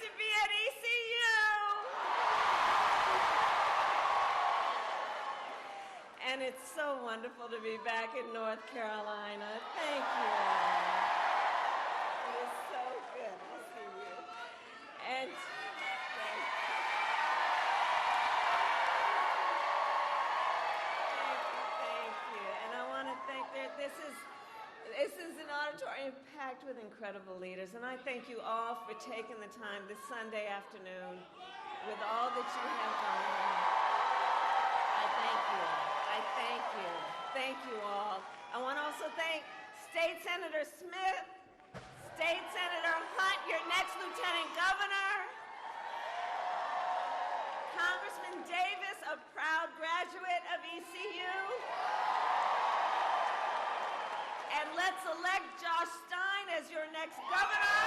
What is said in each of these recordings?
to be at ECU. And it's so wonderful to be back in North Carolina. Thank you all. It is so good to see you. And thank you. And I want to thank this is an auditorium packed with incredible leaders, and I thank you all for taking the time this Sunday afternoon with all that you have going on. I thank you. I thank you. Thank you all. I want to also thank State Senator Smith, State Senator Hunt, your next Lieutenant Governor, Congressman Davis, a proud graduate of ECU, and let's elect Josh Stein as your next governor.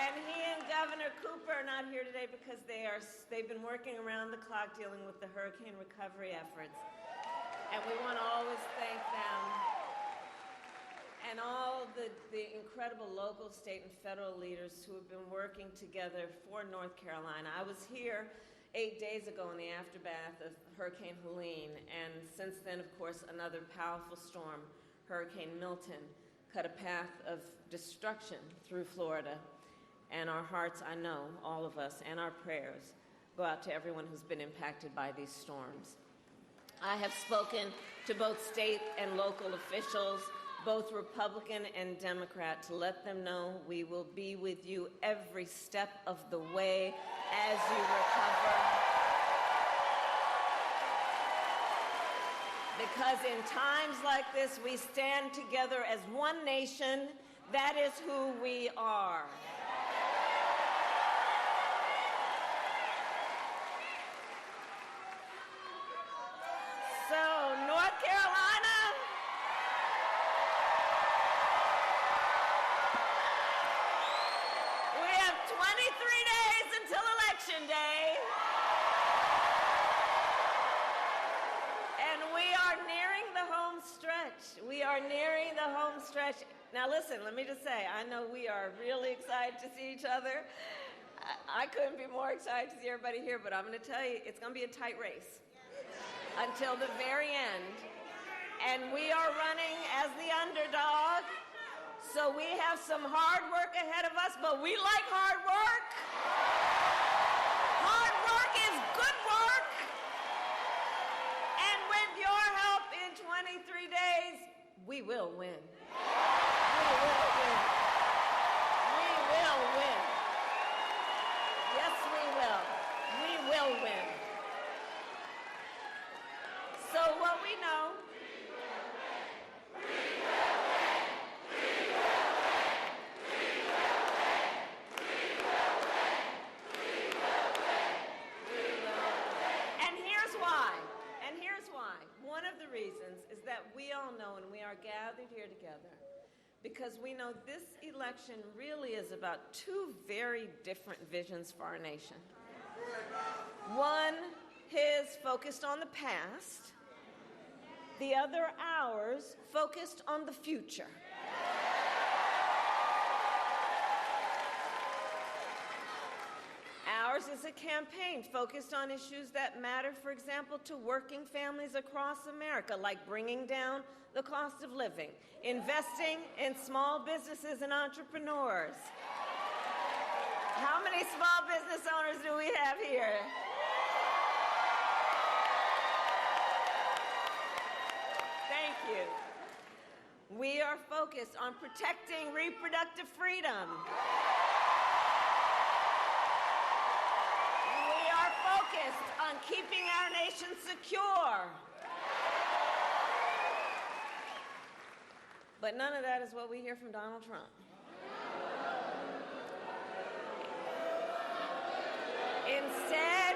And he and Governor Cooper are not here today because they've been working around the clock dealing with the hurricane recovery efforts. And we want to always thank them and all the incredible local, state, and federal leaders who have been working together for North Carolina. I was here 8 days ago in the aftermath of Hurricane Helene, and since then, of course, another powerful storm, Hurricane Milton, cut a path of destruction through Florida. And our hearts, I know, all of us, and our prayers go out to everyone who's been impacted by these storms. I have spoken to both state and local officials, both Republican and Democrat, to let them know we will be with you every step of the way as you recover. Because in times like this, we stand together as one nation. That is who we are. So, North Carolina, we have 23 days until Election Day. And we are nearing the home stretch. We are nearing the home stretch. Now listen, let me just say, I know we are really excited to see each other. I couldn't be more excited to see everybody here, but I'm going to tell you, it's going to be a tight race until the very end. And we are running as the underdog, so we have some hard work ahead of us, but we like hard work. Hard work is good work. And with your help in 23 days, we will win. We will win. We will win. Yes, we will. We will win. So what we know, and here's why. One of the reasons is that we all know, and we are gathered here together, because we know this election really is about two very different visions for our nation. One, his focused on the past, the other, ours, focused on the future. Ours is a campaign focused on issues that matter, for example, to working families across America, like bringing down the cost of living, investing in small businesses and entrepreneurs. How many small business owners do we have here? Thank you. We are focused on protecting reproductive freedom. We are focused on keeping our nation secure. But none of that is what we hear from Donald Trump. Instead,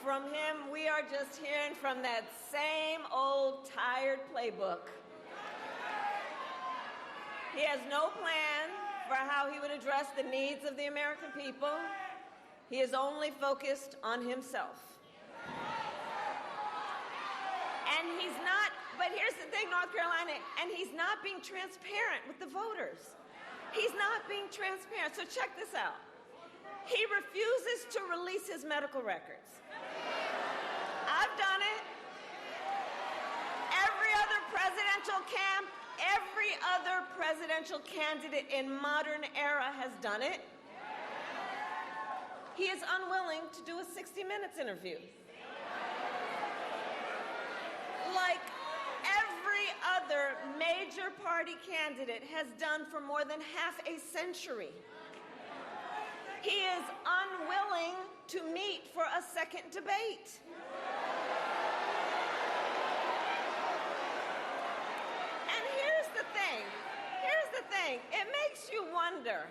from him, we are just hearing from that same old tired playbook. He has no plan for how he would address the needs of the American people. He is only focused on himself. And here's the thing, North Carolina, and he's not being transparent with the voters. He's not being transparent. So check this out. He refuses to release his medical records. I've done it. Every other presidential candidate in modern era has done it. He is unwilling to do a 60 Minutes interview. Like every other major party candidate has done for more than half a century. He is unwilling to meet for a second debate. And here's the thing, it makes you wonder,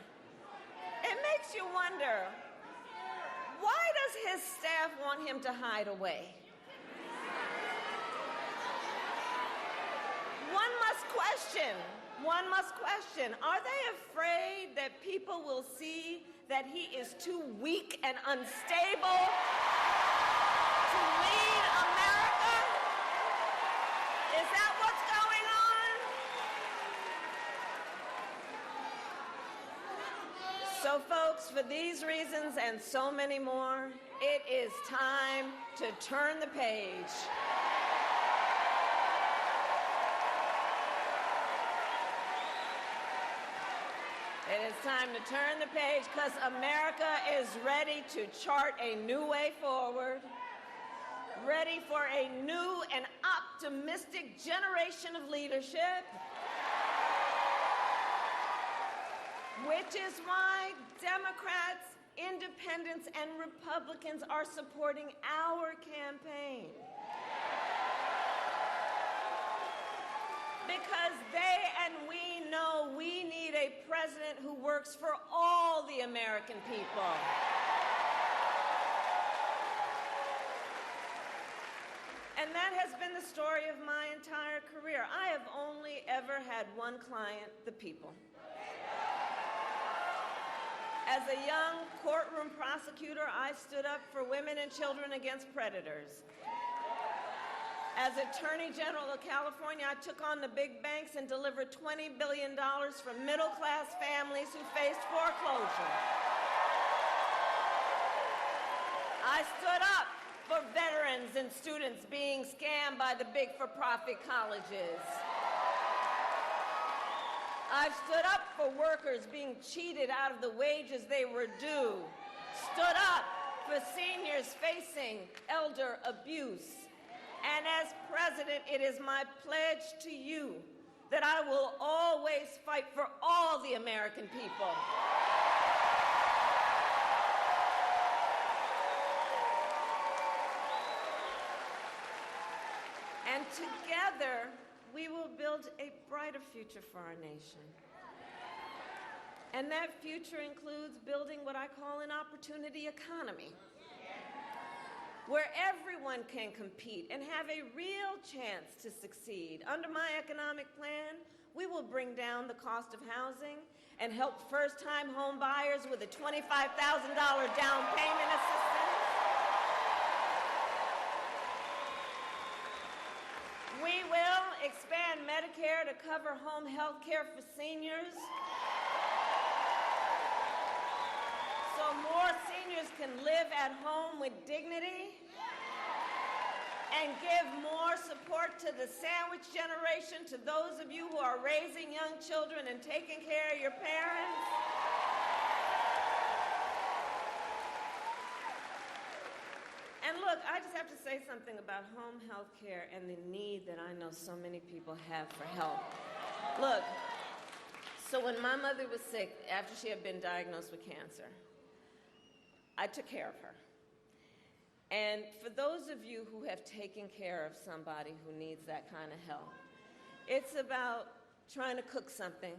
why does his staff want him to hide away? One must question, are they afraid that people will see that he is too weak and unstable to lead America? Is that what's going on? So folks, for these reasons and so many more, it is time to turn the page. It is time to turn the page because America is ready to chart a new way forward, ready for a new and optimistic generation of leadership, which is why Democrats, Independents, and Republicans are supporting our campaign. Because they and we know we need a president who works for all the American people. And that has been the story of my entire career. I have only ever had one client, the people. As a young courtroom prosecutor, I stood up for women and children against predators. As Attorney General of California, I took on the big banks and delivered $20 billion from middle-class families who faced foreclosure. I stood up for veterans and students being scammed by the big for-profit colleges. I've stood up for workers being cheated out of the wages they were due. Stood up for seniors facing elder abuse. And as president, it is my pledge to you that I will always fight for all the American people. And together, we will build a brighter future for our nation. And that future includes building what I call an opportunity economy, where everyone can compete and have a real chance to succeed. Under my economic plan, we will bring down the cost of housing and help first-time home buyers with a $25,000 down payment assistance. We will expand Medicare to cover home health care for seniors, so more seniors can live at home with dignity, and give more support to the sandwich generation, to those of you who are raising young children and taking care of your parents. And look, I just have to say something about home health care and the need that I know so many people have for help. Look, so when my mother was sick, after she had been diagnosed with cancer, I took care of her. And for those of you who have taken care of somebody who needs that kind of help, it's about trying to cook something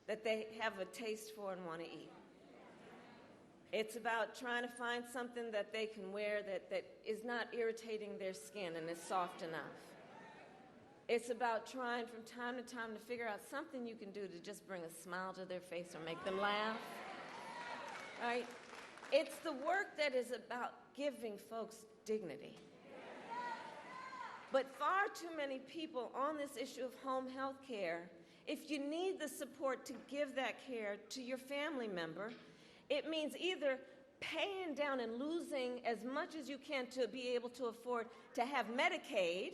that they have a taste for and want to eat. It's about trying to find something that they can wear that is not irritating their skin and is soft enough. It's about trying from time to time to figure out something you can do to just bring a smile to their face or make them laugh, right? It's the work that is about giving folks dignity. But far too many people on this issue of home health care, if you need the support to give that care to your family member, it means either paying down and losing as much as you can to be able to afford to have Medicaid,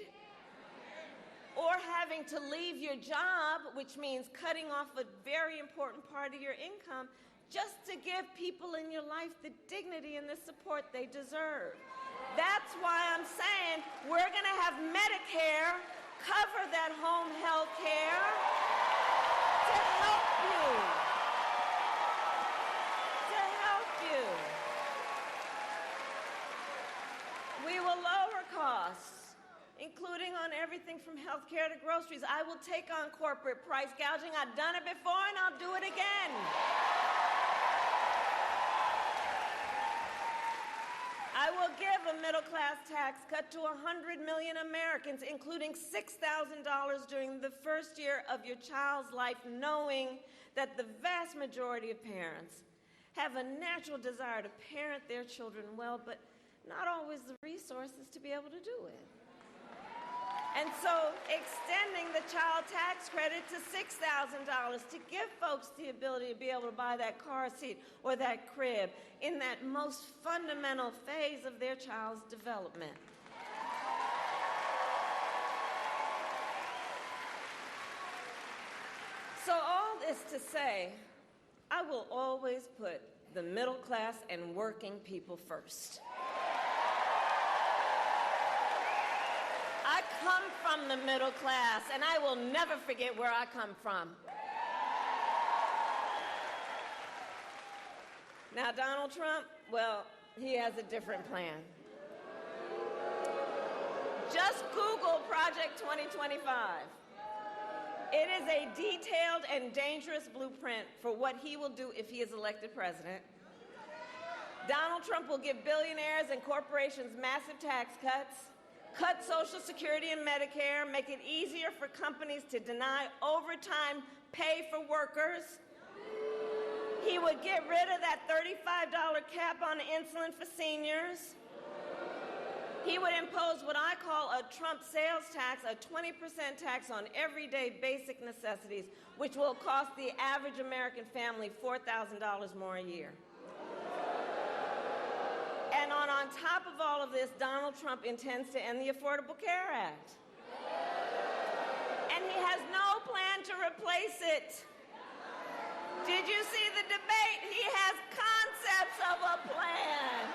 or having to leave your job, which means cutting off a very important part of your income, just to give people in your life the dignity and the support they deserve. That's why I'm saying we're going to have Medicare cover that home health care to help you. To help you. We will lower costs, including on everything from health care to groceries. I will take on corporate price gouging. I've done it before and I'll do it again. I will give a middle-class tax cut to 100 million Americans, including $6,000 during the first year of your child's life, knowing that the vast majority of parents have a natural desire to parent their children well, but not always the resources to be able to do it. And so extending the child tax credit to $6,000 to give folks the ability to be able to buy that car seat or that crib in that most fundamental phase of their child's development. So all this to say, I will always put the middle class and working people first. I come from the middle class, and I will never forget where I come from. Now, Donald Trump, well, he has a different plan. Just Google Project 2025. It is a detailed and dangerous blueprint for what he will do if he is elected president. Donald Trump will give billionaires and corporations massive tax cuts, cut Social Security and Medicare, make it easier for companies to deny overtime pay for workers. He would get rid of that $35 cap on insulin for seniors. He would impose what I call a Trump sales tax, a 20% tax on everyday basic necessities, which will cost the average American family $4,000 more a year. And on top of all of this, Donald Trump intends to end the Affordable Care Act. And he has no plan to replace it. Did you see the debate? He has concepts of a plan.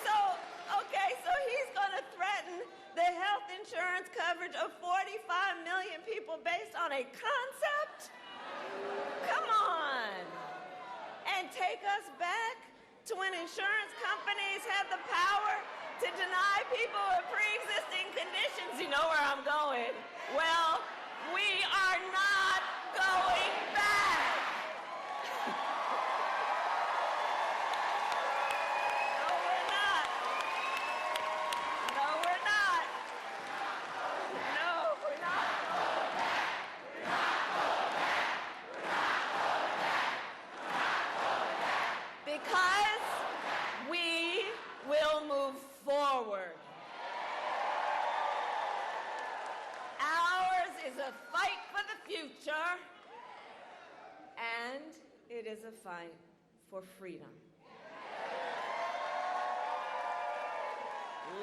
So he's going to threaten the health insurance coverage of 45 million people based on a concept? Come on. And take us back to when insurance companies had the power to deny people with pre-existing conditions. You know where I'm going. Well, we are not going back. No, we're not. No, we're not. No, we're not. We're not going back. We're not going back. We're not going back. Because we will move forward. Ours is a fight for the future, and it is a fight for freedom.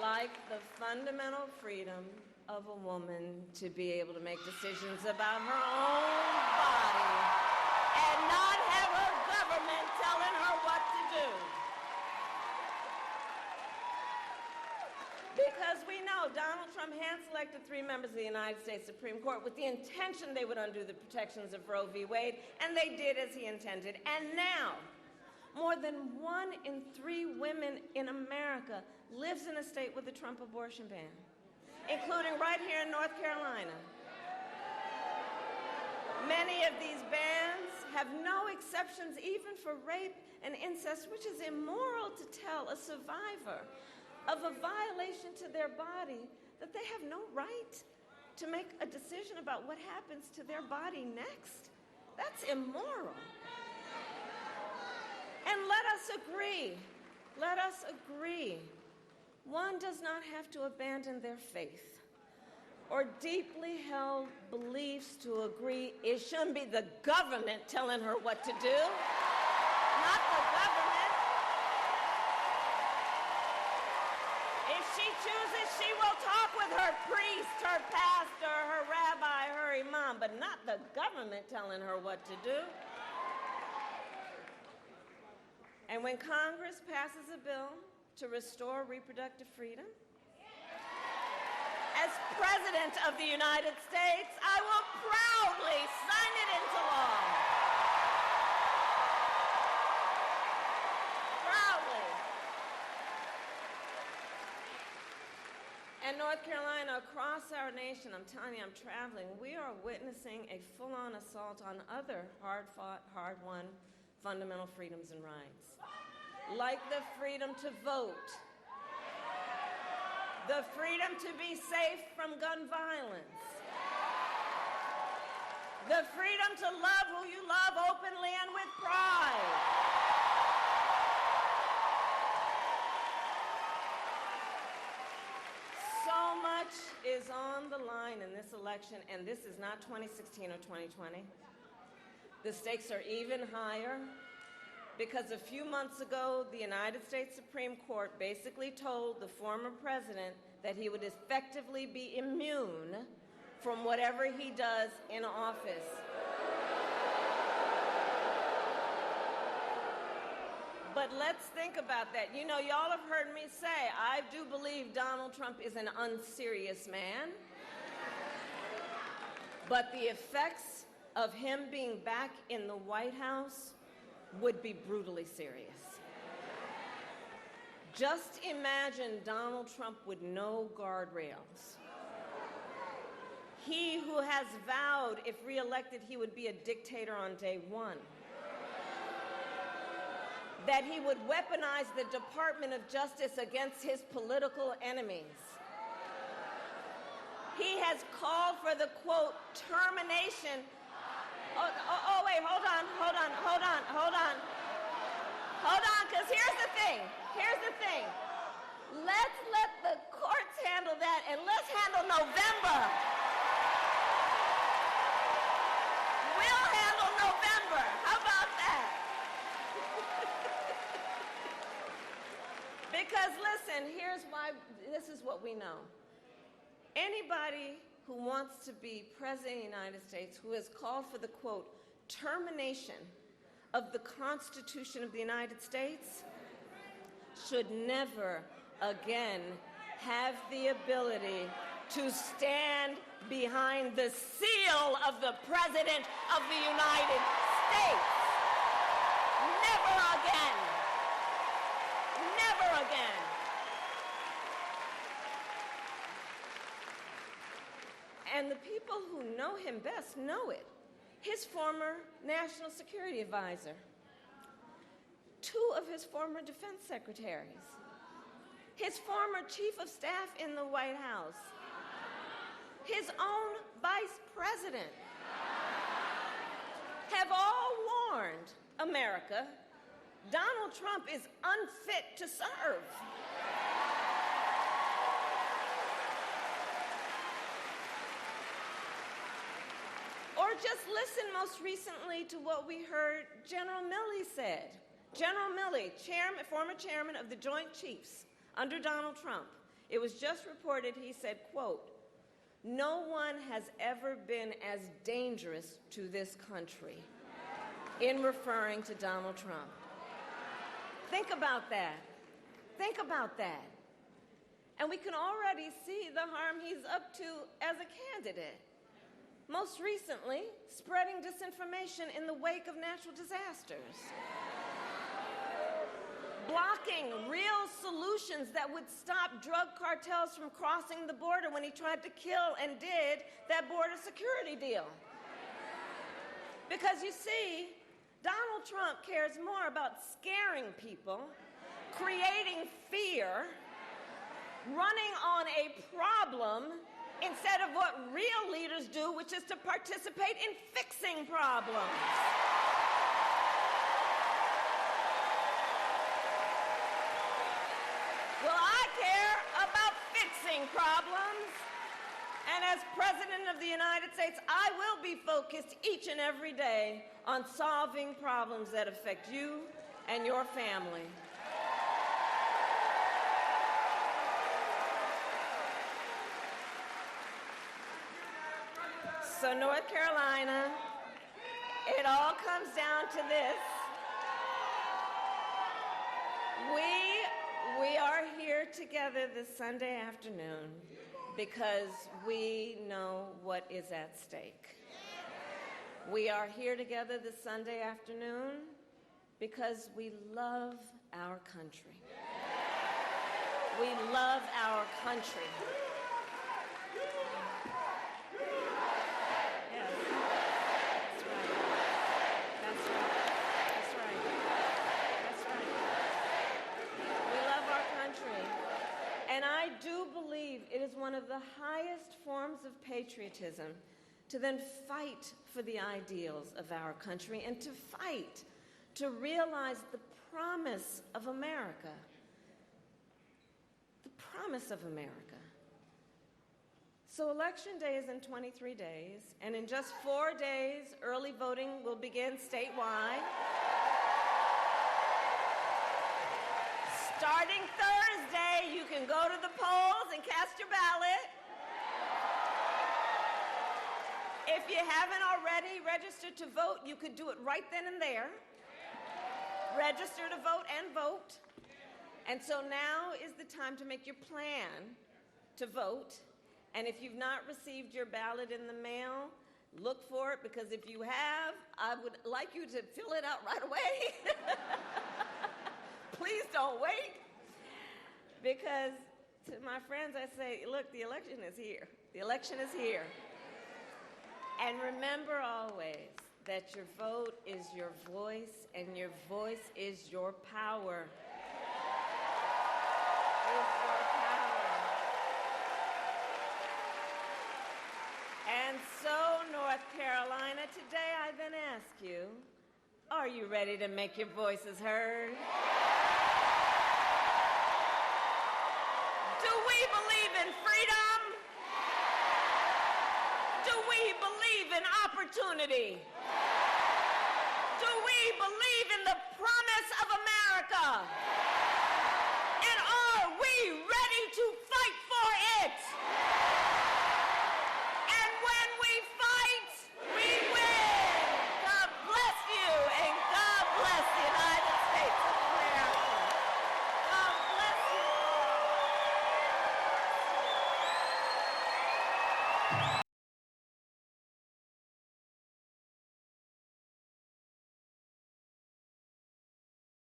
Like the fundamental freedom of a woman to be able to make decisions about her own body and not have her government telling her what to do. Because we know Donald Trump hand-selected 3 members of the United States Supreme Court with the intention they would undo the protections of Roe v. Wade, and they did as he intended. And now, more than 1 in 3 women in America lives in a state with a Trump abortion ban, including right here in North Carolina. Many of these bans have no exceptions, even for rape and incest, which is immoral to tell a survivor of a violation to their body that they have no right to make a decision about what happens to their body next. That's immoral. agree. Let us agree. One does not have to abandon their faith or deeply held beliefs to agree. It shouldn't be the government telling her what to do, not the government. If she chooses, she will talk with her priest, her pastor, her rabbi, her imam, but not the government telling her what to do. And when Congress passes a bill to restore reproductive freedom, as President of the United States, I will proudly sign it into law. Proudly. And North Carolina, across our nation, I'm telling you, I'm traveling, we are witnessing a full-on assault on other hard-fought, hard-won fundamental freedoms and rights, like the freedom to vote, the freedom to be safe from gun violence, the freedom to love who you love openly and with pride. So much is on the line in this election, and this is not 2016 or 2020. The stakes are even higher because a few months ago, the United States Supreme Court basically told the former president that he would effectively be immune from whatever he does in office. But let's think about that. You know, y'all have heard me say, I do believe Donald Trump is an unserious man. But the effects of him being back in the White House would be brutally serious. Just imagine Donald Trump with no guardrails. He who has vowed, if reelected, he would be a dictator on day one. That he would weaponize the Department of Justice against his political enemies. He has called for the, quote, termination. Wait, hold on, because here's the thing. Let's let the courts handle that, and let's handle November. We'll handle November. How about that? Because listen, here's why, this is what we know. Anybody who wants to be president of the United States, who has called for the, quote, termination of the Constitution of the United States, should never again have the ability to stand behind the seal of the President of the United States. Never again. Never again. And the people who know him best know it. His former national security advisor, two of his former defense secretaries, his former chief of staff in the White House, his own vice president, have all warned America Donald Trump is unfit to serve. Or just listen most recently to what we heard General Milley said. General Milley, former chairman of the Joint Chiefs under Donald Trump, it was just reported, he said, quote, "No one has ever been as dangerous to this country," in referring to Donald Trump. Think about that. Think about that. And we can already see the harm he's up to as a candidate. Most recently, spreading disinformation in the wake of natural disasters. Blocking real solutions that would stop drug cartels from crossing the border when he tried to kill and did that border security deal. Because you see, Donald Trump cares more about scaring people, creating fear, running on a problem, instead of what real leaders do, which is to participate in fixing problems. solving problems. And as President of the United States, I will be focused each and every day on solving problems that affect you and your family. So North Carolina, it all comes down to this. We are here together this Sunday afternoon because we know what is at stake. We are here together this Sunday afternoon because we love our country. We love our country. Yes. That's right. That's right. We love our country. And I do believe it is one of the highest forms of patriotism to then fight for the ideals of our country and to fight to realize the promise of America. The promise of America. So Election Day is in 23 days, and in just 4 days, early voting will begin statewide. Starting Thursday, you can go to the polls and cast your ballot. If you haven't already registered to vote, you could do it right then and there. Register to vote and vote. And so now is the time to make your plan to vote. And if you've not received your ballot in the mail, look for it, because if you have, I would like you to fill it out right away. Please don't wait. Because to my friends, I say, look, the election is here. The election is here. And remember always that your vote is your voice, and your voice is your power. Is your power. And so, North Carolina, today I then ask you, are you ready to make your voices heard? Do we believe in freedom? Do we believe in opportunity? Do we believe in the promise of America? And are we ready